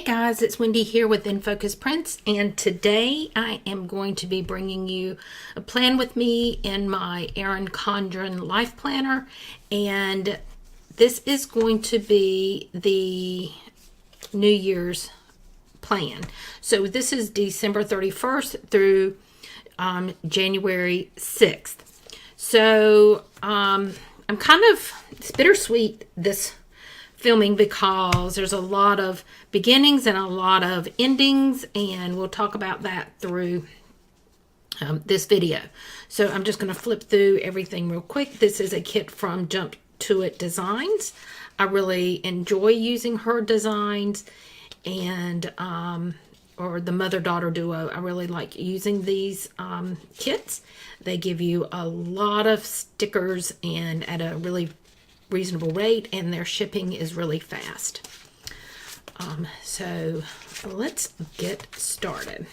guys, it's Wendy here with inFocus Prints, and today I am going to be bringing you a plan with me in my Erin Condren Life Planner, and this is going to be the New Year's plan. So this is December 31st through January 6th. So it's bittersweet, this filming, because there's a lot of beginnings and a lot of endings, and we'll talk about that through this video. So I'm just going to flip through everything real quick. This is a kit from Jump To It Designs. I really enjoy using her designs, and or the mother-daughter duo. I really like using these kits. They give you a lot of stickers and at a really reasonable rate, and their shipping is really fast. So let's get started.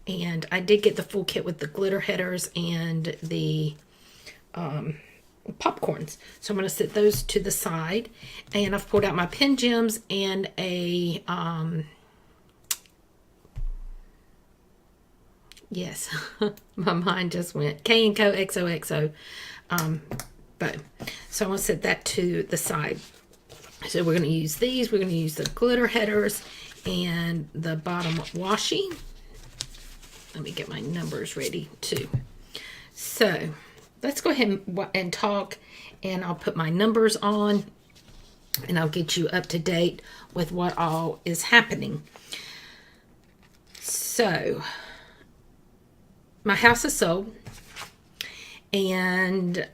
And I did get the full kit with the glitter headers and the popcorns. So I'm going to set those to the side, and I've pulled out my pen gems and a yes, my mind just went K&Co XOXO bow. So I'm going to set that to the side. So we're going to use these. We're going to use the glitter headers and the bottom washi. Let me get my numbers ready too. So let's go ahead and talk, and I'll put my numbers on, and I'll get you up to date with what all is happening. So my house is sold, and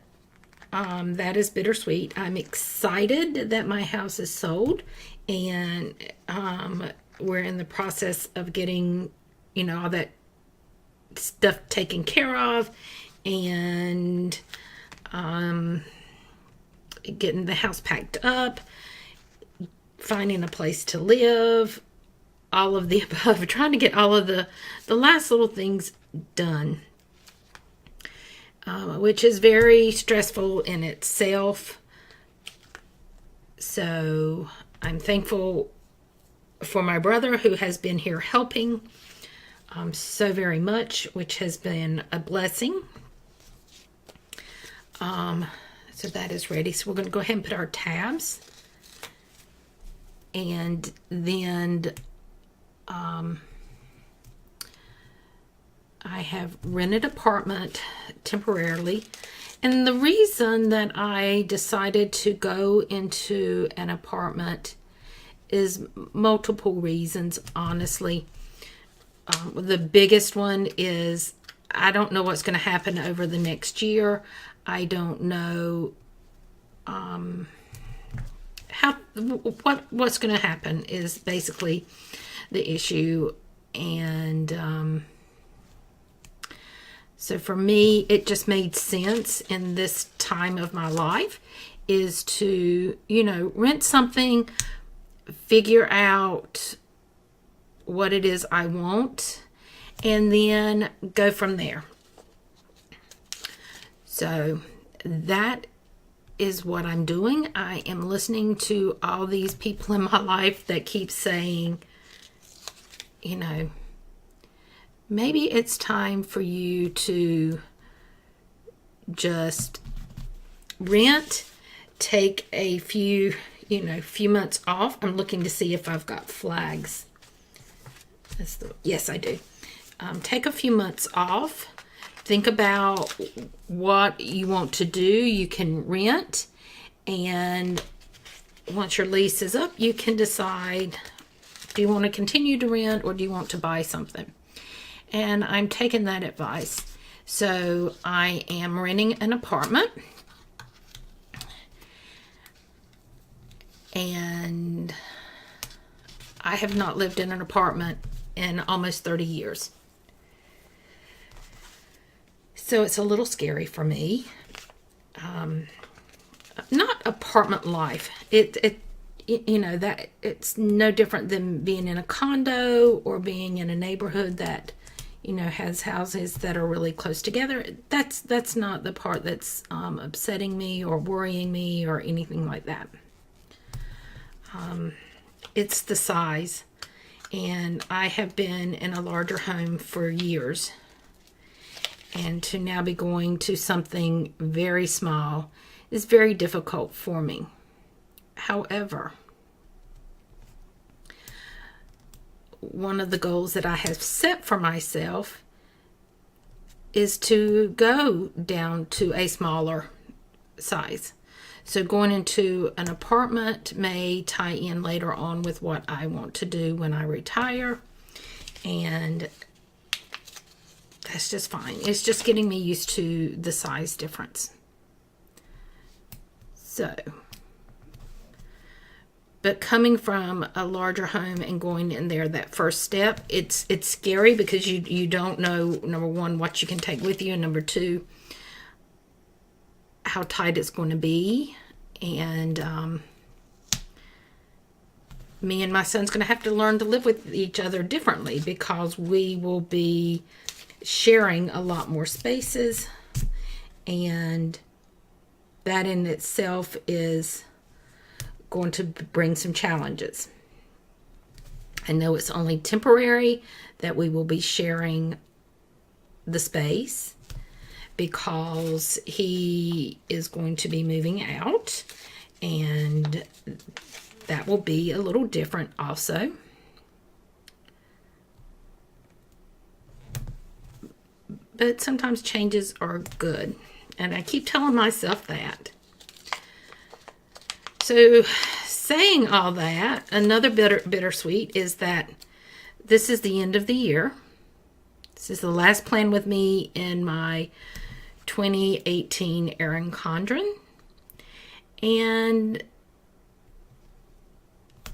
that is bittersweet. I'm excited that my house is sold, and we're in the process of getting, all that stuff taken care of, and getting the house packed up, finding a place to live, all of the above, trying to get all of the last little things done. Which is very stressful in itself. So I'm thankful for my brother, who has been here helping so very much, which has been a blessing. So that is ready. So we're going to go ahead and put our tabs, and then I have rented an apartment temporarily, and the reason that I decided to go into an apartment is multiple reasons, honestly. The biggest one is I don't know what's going to happen over the next year. I don't know what's going to happen is basically the issue, and so for me, it just made sense in this time of my life is to, rent something, figure out what it is I want, and then go from there. So that is what I'm doing. I am listening to all these people in my life that keep saying, maybe it's time for you to just rent, take a few months off. I'm looking to see if I've got flags. Yes, I do. Take a few months off. Think about what you want to do. You can rent, and once your lease is up, you can decide, do you want to continue to rent, or do you want to buy something? And I'm taking that advice. So I am renting an apartment, and I have not lived in an apartment in almost 30 years. So it's a little scary for me. Not apartment life. That it's no different than being in a condo or being in a neighborhood that has houses that are really close together. That's not the part that's upsetting me or worrying me or anything like that. It's the size. And I have been in a larger home for years. And to now be going to something very small is very difficult for me. However, one of the goals that I have set for myself is to go down to a smaller size. So going into an apartment may tie in later on with what I want to do when I retire. And that's just fine. It's just getting me used to the size difference. So, but coming from a larger home and going in there, that first step, it's scary because you don't know, number one, what you can take with you, and number two, how tight it's going to be. And me and my son's going to have to learn to live with each other differently, because we will be sharing a lot more spaces, and that in itself is going to bring some challenges. I know it's only temporary that we will be sharing the space, because he is going to be moving out, and that will be a little different also. But sometimes changes are good, and I keep telling myself that. So saying all that, another bittersweet is that this is the end of the year. This is the last plan with me in my 2018 Erin Condren. And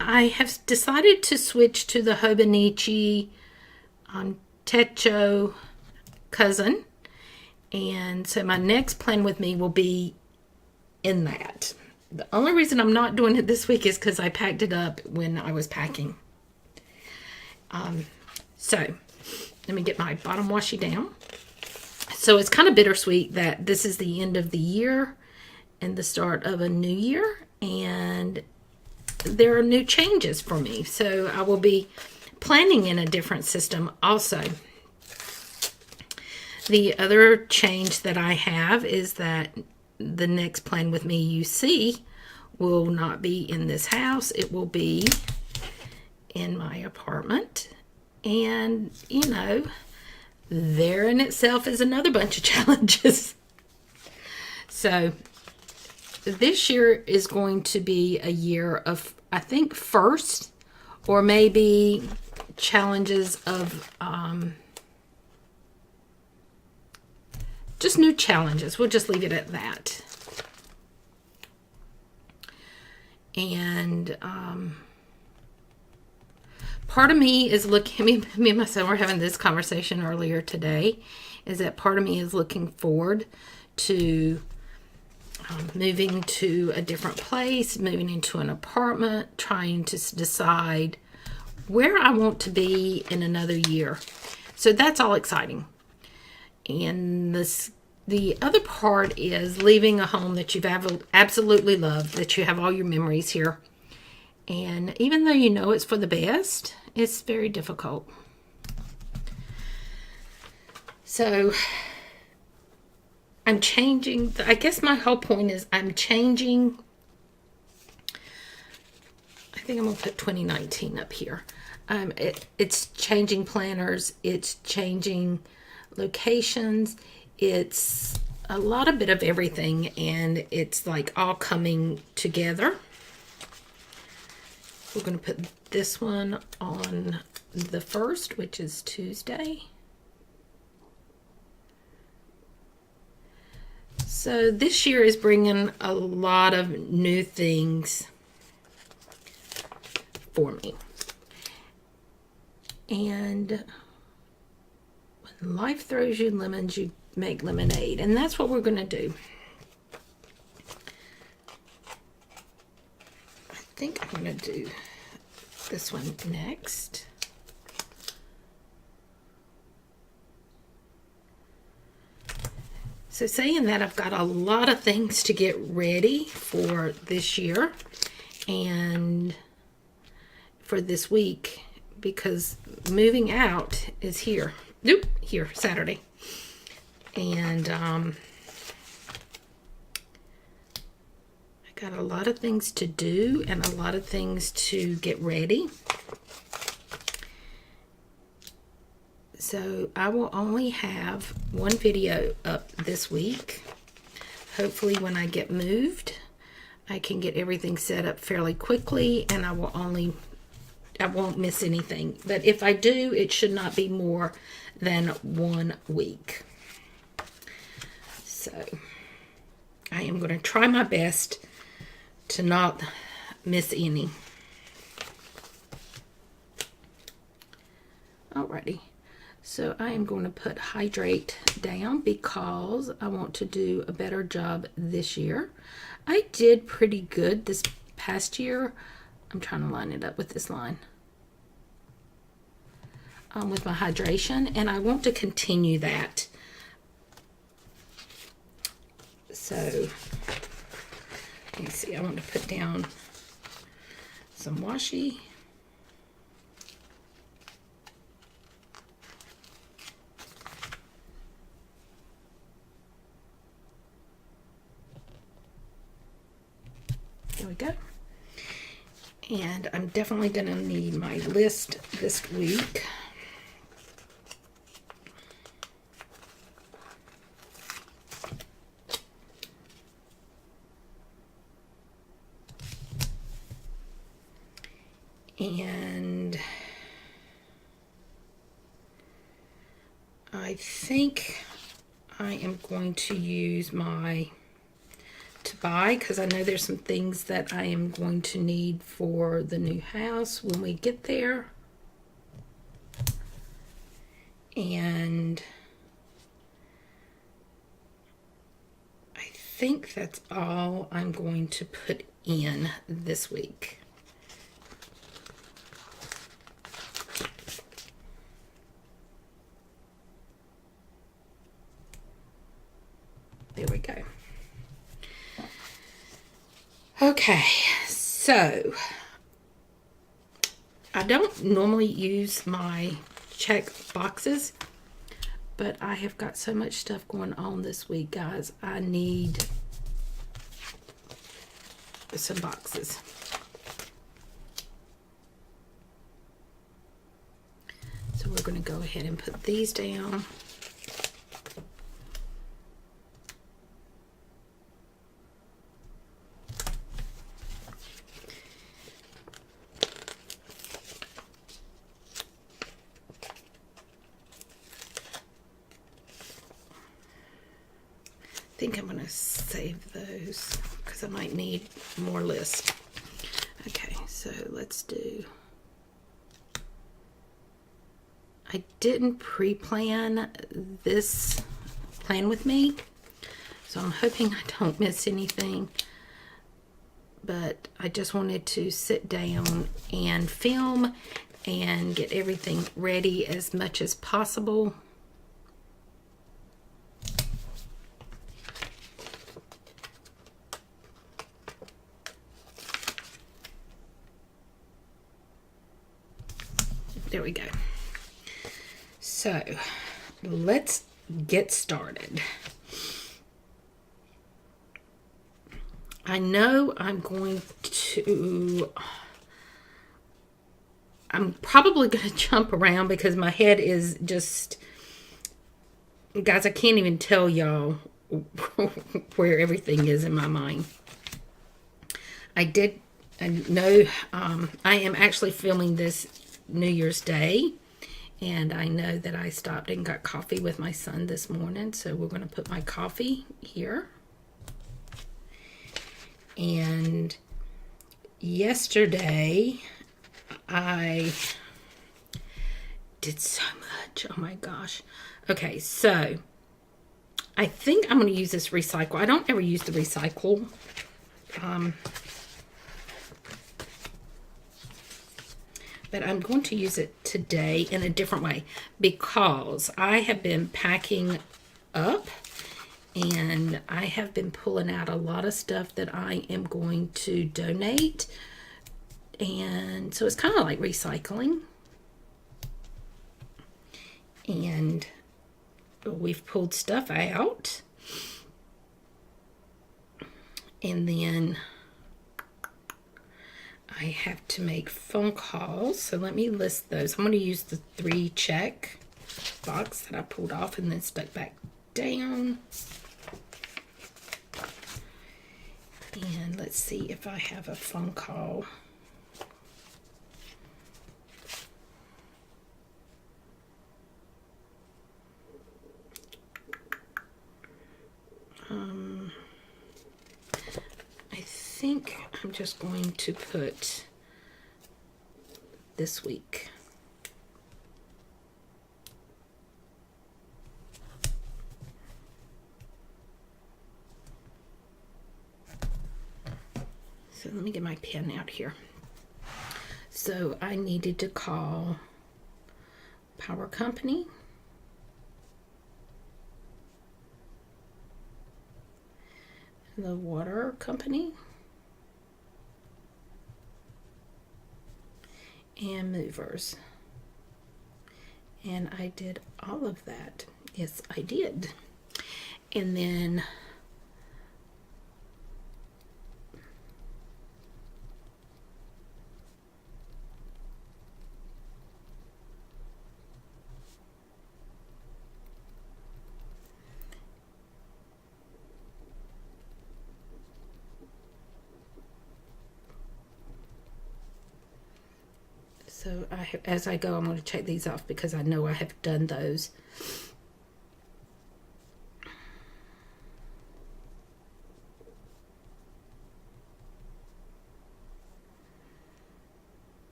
I have decided to switch to the Hobonichi Techo cousin. And so my next plan with me will be in that. The only reason I'm not doing it this week is because I packed it up when I was packing. So let me get my bottom washi down. So it's kind of bittersweet that this is the end of the year and the start of a new year, and there are new changes for me. So I will be planning in a different system also. The other change that I have is that the next plan with me you see will not be in this house. It will be in my apartment. And, you know, there in itself is another bunch of challenges. So this year is going to be a year of, I think, first, or maybe challenges of just new challenges. We'll just leave it at that. And part of me is looking, me and my son were having this conversation earlier today, is that part of me is looking forward to moving to a different place, moving into an apartment, trying to decide where I want to be in another year. So that's all exciting. And the other part is leaving a home that you've absolutely loved, that you have all your memories here. And even though you know it's for the best, it's very difficult. So I'm changing. I guess my whole point is I'm changing. I think I'm going to put 2019 up here. It's changing planners. It's changing locations. It's a bit of everything, and it's like all coming together. We're going to put this one on the 1st, which is Tuesday. So this year is bringing a lot of new things for me. And when life throws you lemons, you make lemonade. And that's what we're going to do. I think I'm going to do this one next. So saying that, I've got a lot of things to get ready for this year and for this week, because moving out is here. Nope, here, Saturday. And I got a lot of things to do and a lot of things to get ready. So I will only have one video up this week. Hopefully when I get moved, I can get everything set up fairly quickly, and I won't miss anything. But if I do, it should not be more than 1 week. So I am going to try my best to not miss any. Alrighty. So I am going to put hydrate down because I want to do a better job this year. I did pretty good this past year. I'm trying to line it up with this line. With my hydration, and I want to continue that. So, let me see, I want to put down some washi. There we go. And I'm definitely going to need my list this week. And I think I am going to use my to buy, because I know there's some things that I am going to need for the new house when we get there. And I think that's all I'm going to put in this week. There we go. Okay, so I don't normally use my check boxes, but I have got so much stuff going on this week, guys. I need some boxes. So we're going to go ahead and put these down. I think I'm going to save those because I might need more lists. Okay, so let's do... I didn't pre-plan this plan with me, so I'm hoping I don't miss anything. But I just wanted to sit down and film and get everything ready as much as possible. There we go. So let's get started. I know I'm probably going to jump around because my head is just, guys, I can't even tell y'all where everything is in my mind. I know I am actually filming this New Year's Day, and I know that I stopped and got coffee with my son this morning, so we're going to put my coffee here. And yesterday I did so much. Oh my gosh. Okay, so I think I'm going to use this recycle. I don't ever use the recycle but I'm going to use it today in a different way because I have been packing up and I have been pulling out a lot of stuff that I am going to donate. And so it's kind of like recycling. And we've pulled stuff out. And then I have to make phone calls. So let me list those. I'm going to use the 3 check box that I pulled off and then stuck back down. And let's see if I have a phone call. I think I'm just going to put this week. So let me get my pen out here. So I needed to call power company, the water company, and movers. And I did all of that. Yes, I did. And then so as I go, I'm going to check these off because I know I have done those.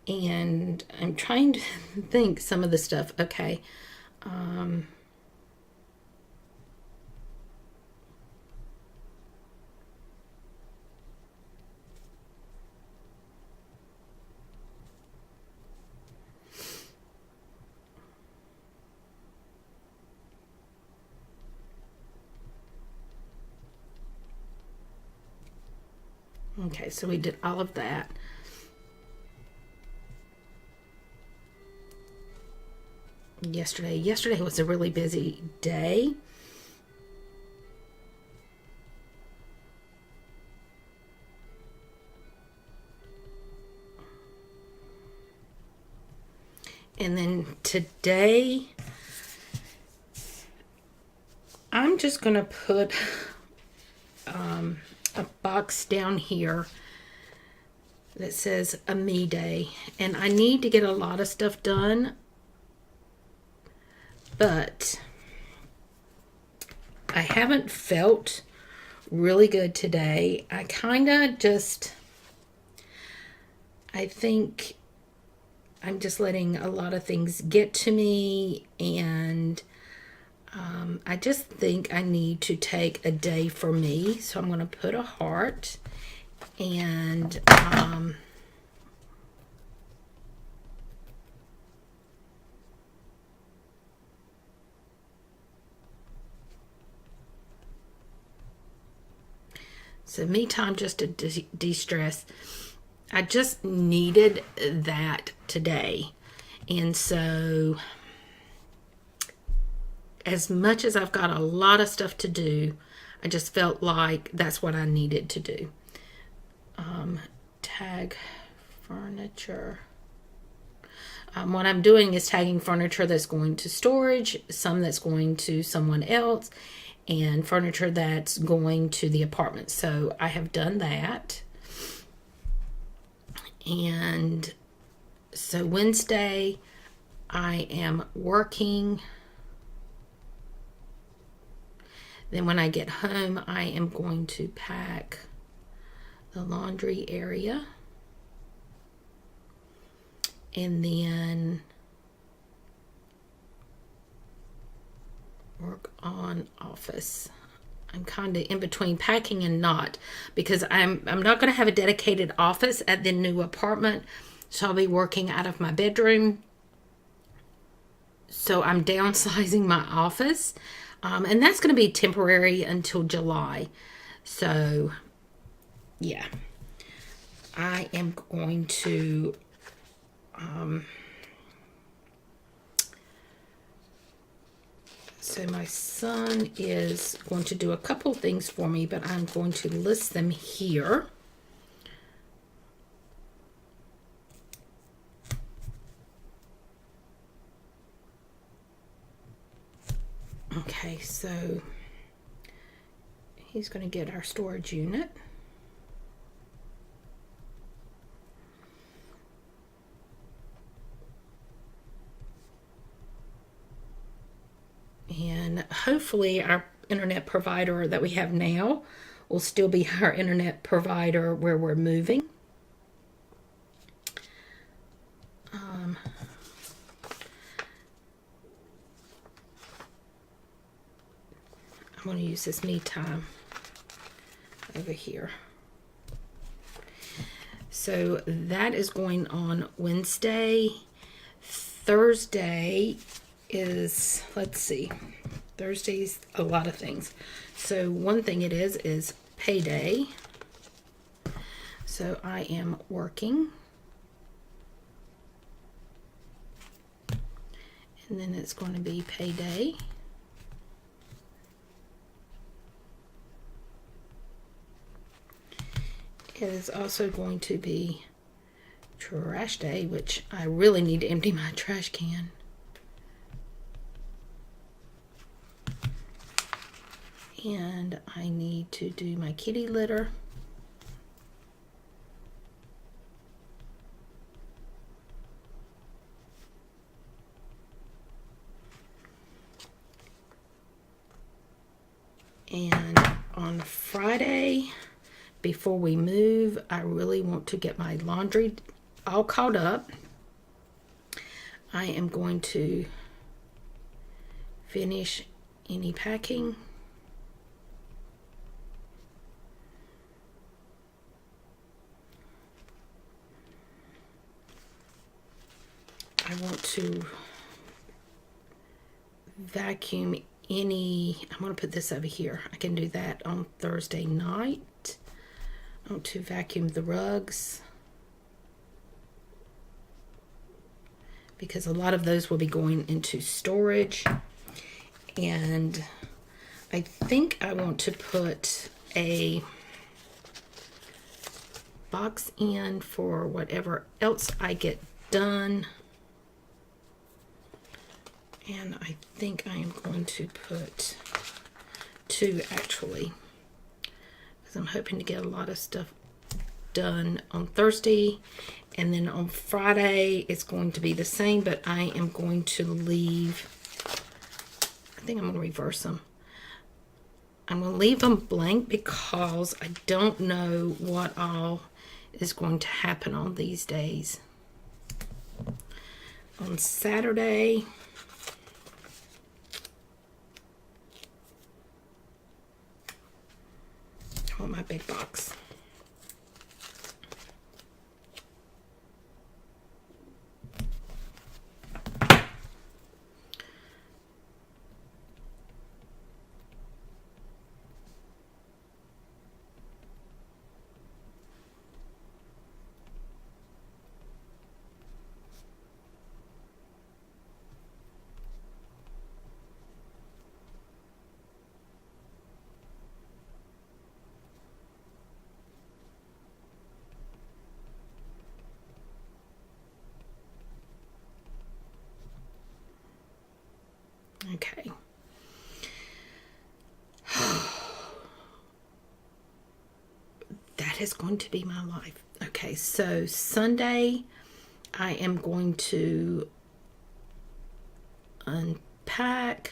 And I'm trying to think some of the stuff. Okay. Okay, so we did all of that. Yesterday was a really busy day. And then today, I'm just going to put a box down here that says a me day. And I need to get a lot of stuff done, but I haven't felt really good today. I kind of just, I think I'm just letting a lot of things get to me, and I just think I need to take a day for me. So I'm going to put a heart, and so me time just to de-stress. I just needed that today. And so as much as I've got a lot of stuff to do, I just felt like that's what I needed to do. Tag furniture. What I'm doing is tagging furniture that's going to storage, some that's going to someone else, and furniture that's going to the apartment. So I have done that. And so Wednesday, I am working. Then when I get home, I am going to pack the laundry area. And then work on office. I'm kind of in between packing and not, because I'm not going to have a dedicated office at the new apartment. So I'll be working out of my bedroom. So I'm downsizing my office. And that's going to be temporary until July. So, yeah. I am going to so my son is going to do a couple things for me, but I'm going to list them here. Okay, so he's going to get our storage unit. And hopefully our internet provider that we have now will still be our internet provider where we're moving. I'm going to use this me time over here. So that is going on Wednesday. Thursday is, let's see, Thursday's a lot of things. So one thing it is payday. So I am working. And then it's going to be payday. It is also going to be trash day, which I really need to empty my trash can. And I need to do my kitty litter. And on Friday, before we move, I really want to get my laundry all caught up. I am going to finish any packing. I want to vacuum any, I'm going to put this over here. I can do that on Thursday night. I want to vacuum the rugs because a lot of those will be going into storage. And I think I want to put a box in for whatever else I get done. And I think I am going to put 2 actually, because I'm hoping to get a lot of stuff done on Thursday. And then on Friday it's going to be the same, but I am going to leave, I think I'm going to reverse them. I'm going to leave them blank because I don't know what all is going to happen on these days. On Saturday, I want my big box. Okay. That is going to be my life. Okay, so Sunday, I am going to unpack,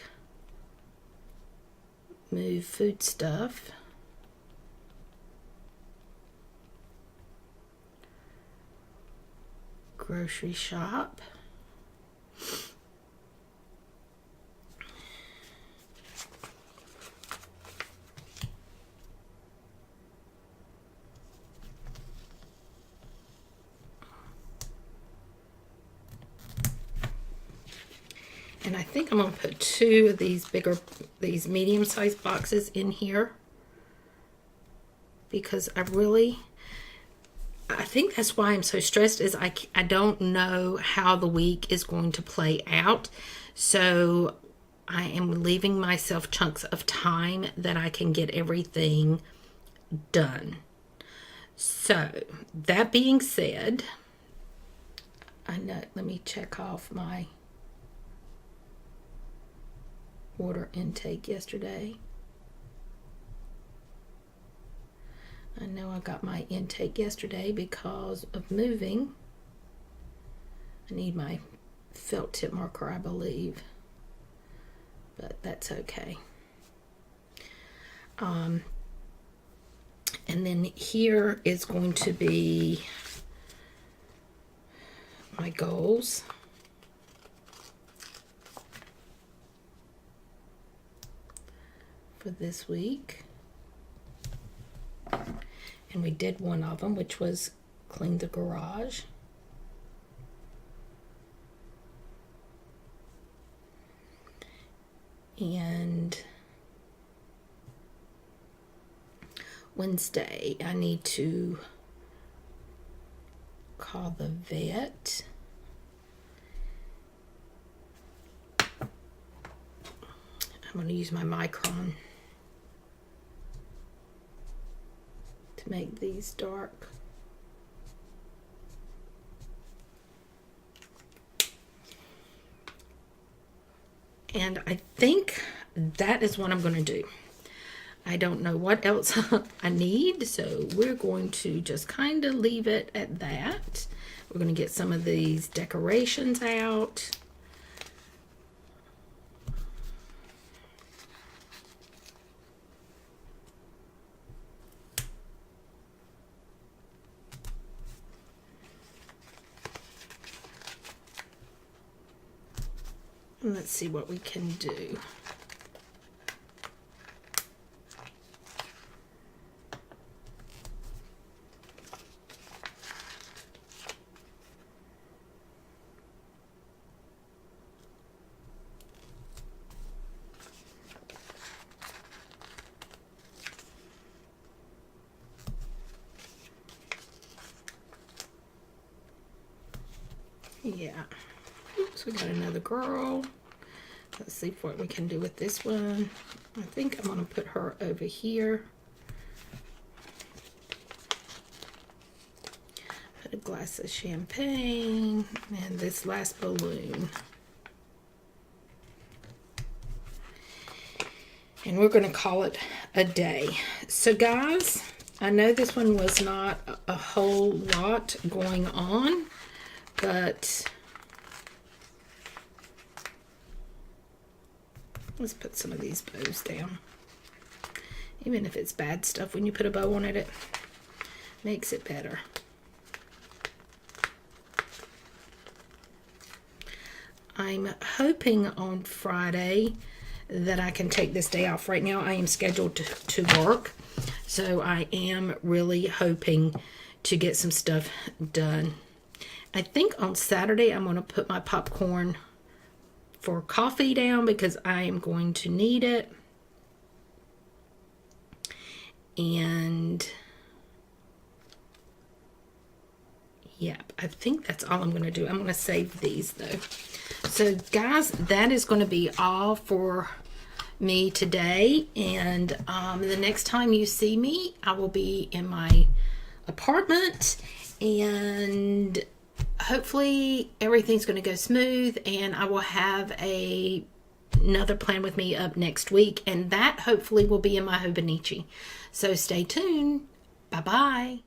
move food stuff, grocery shop, and I think I'm going to put 2 of these medium-sized boxes in here. because I think that's why I'm so stressed, is I don't know how the week is going to play out. So I am leaving myself chunks of time that I can get everything done. So that being said, let me check off my water intake yesterday. I know I got my intake yesterday because of moving. I need my felt tip marker, I believe, but that's okay. And then here is going to be my goals. For this week. And we did one of them, which was clean the garage. And Wednesday, I need to call the vet. I'm going to use my micron to make these dark. And I think that is what I'm going to do. I don't know what else I need, so we're going to just kind of leave it at that. We're going to get some of these decorations out. Let's see what we can do. Yeah. Oops, we got another girl. Let's see what we can do with this one. I think I'm going to put her over here. Put a glass of champagne and this last balloon. And we're going to call it a day. So guys, I know this one was not a whole lot going on, but let's put some of these bows down. Even if it's bad stuff, when you put a bow on it, it makes it better. I'm hoping on Friday that I can take this day off. Right now I am scheduled to work, so I am really hoping to get some stuff done. I think on Saturday I'm going to put my popcorn for coffee down because I am going to need it. And yep, I think that's all I'm going to do. I'm going to save these though. So guys, that is going to be all for me today. And the next time you see me, I will be in my apartment, and hopefully everything's going to go smooth, and I will have another plan with me up next week, and that hopefully will be in my Hobonichi. So stay tuned. Bye bye.